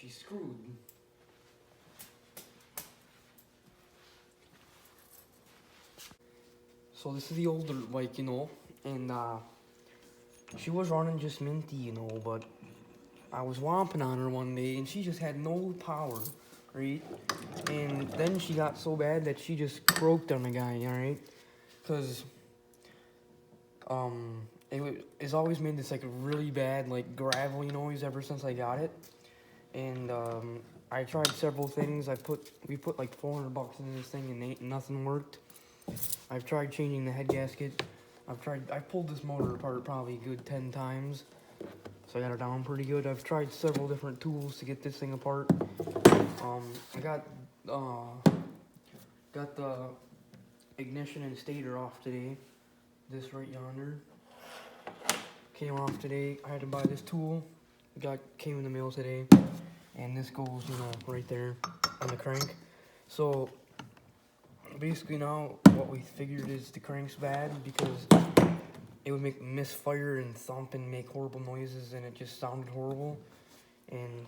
she's screwed. So this is the older bike, you know, and she was running just minty, you know, but I was womping on her one day and she just had no power, right? And then she got so bad that she just croaked on the guy, alright? Cause it's always made this like really bad like gravelly noise ever since I got it. And I tried several things. We put like $400 into this thing and nothing worked. I've tried changing the head gasket. I've pulled this motor apart probably a good 10 times. So I got it down pretty good. I've tried several different tools to get this thing apart. I got the ignition and stator off today. This right yonder came off today. I had to buy this tool. Came in the mail today. And this goes, you know, right there on the crank. So basically now what we figured is the crank's bad because it would make misfire and thump and make horrible noises and it just sounded horrible. And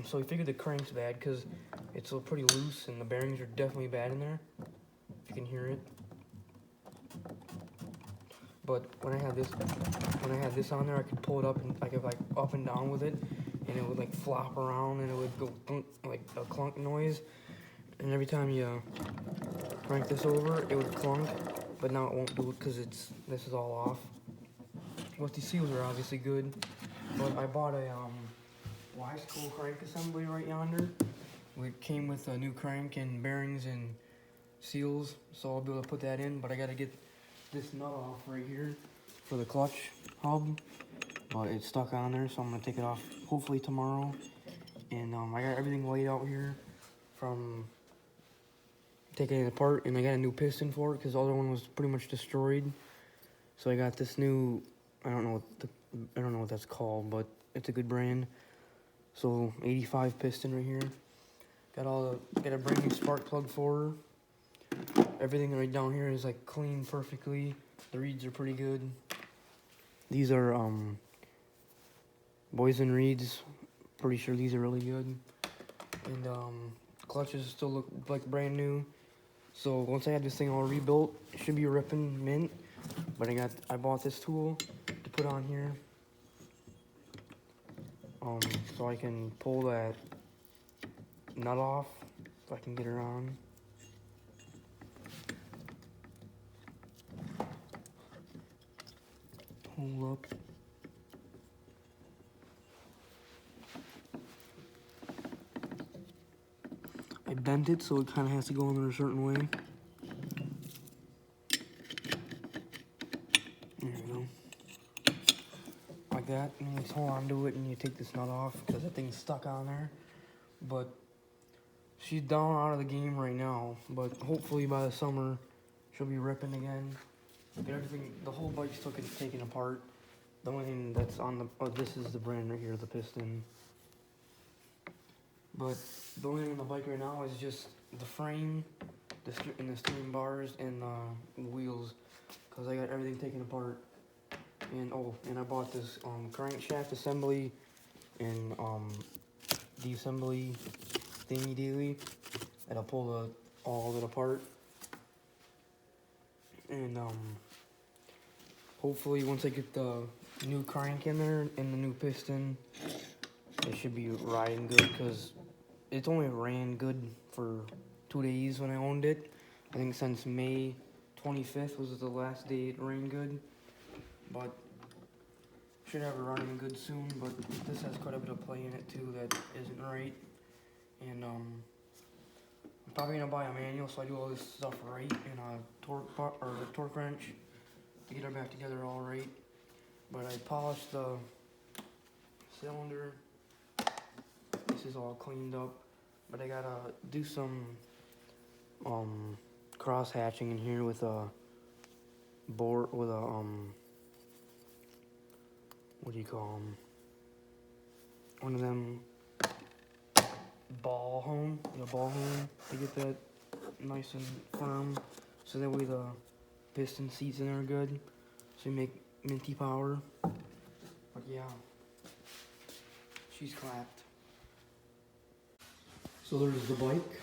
so we figured the crank's bad because it's pretty loose and the bearings are definitely bad in there, if you can hear it. But when I had this on there, I could pull it up and I could like up and down with it, and it would like flop around and it would go thunk, like a clunk noise. And every time you crank this over, it would clunk, but now it won't do it because this is all off. Well, these seals are obviously good, but I bought a Wiseco crank assembly right yonder. It came with a new crank and bearings and seals, so I'll be able to put that in. But I gotta get this nut off right here for the clutch hub, but it's stuck on there, so I'm gonna take it off hopefully tomorrow. And I got everything laid out here from taking it apart, and I got a new piston for it because the other one was pretty much destroyed. So I got this new, I don't know what that's called, but it's a good brand. So 85 piston right here. Got a brand new spark plug for her. Everything right down here is like clean perfectly. The reeds are pretty good. These are Boysen reeds. Pretty sure these are really good. And clutches still look like brand new. So once I have this thing all rebuilt, it should be ripping mint. But I bought this tool to put on here. So I can pull that nut off if I can get her on. Hold up. I bent it so it kind of has to go in there a certain way. There we go. Like that, and you just hold on to it and you take this nut off because that thing's stuck on there. But she's down out of the game right now, but hopefully by the summer she'll be ripping again. Get everything, the whole bike's taken apart. The only thing that's on this is the brand right here, the piston. But the only thing on the bike right now is just the frame, and the steering bars, and the wheels, because I got everything taken apart. And and I bought this crankshaft assembly and de-assembly thingy dealy that'll pull all of it apart. And hopefully once I get the new crank in there and the new piston, it should be riding good because it's only ran good for 2 days when I owned it. I think since May 25th was the last day it ran good. But should have it running good soon, but this has quite a bit of play in it too that isn't right. And I'm probably gonna buy a manual so I do all this stuff right, and a torque wrench to get her back together all right. But I polished the cylinder. This is all cleaned up, but I gotta do some cross hatching in here with a board, with a what do you call them? One of them ball home to get that nice and firm, so that way the piston seats in there are good, so you make minty power. But yeah, she's clapped. So there's the bike.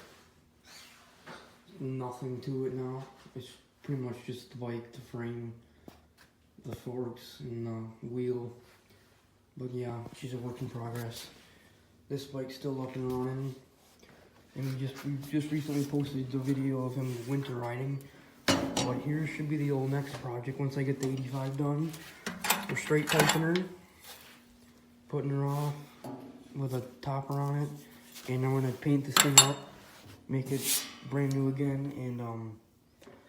Nothing to it now. It's pretty much just the bike, the frame, the forks, and the wheel. But yeah, she's a work in progress. This bike's still up and running. And we just recently posted the video of him winter riding. But here should be the old next project once I get the 85 done. We're straight typing her, putting her off with a topper on it, and I'm gonna paint this thing up, make it brand new again, and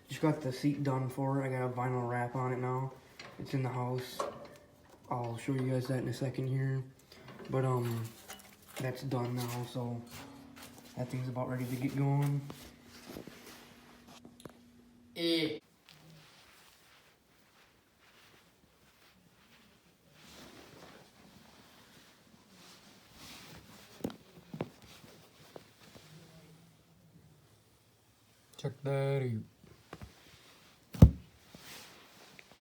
just got the seat done for it. I got a vinyl wrap on it now. It's in the house. I'll show you guys that in a second here. But that's done now, so that thing's about ready to get going. Check that out.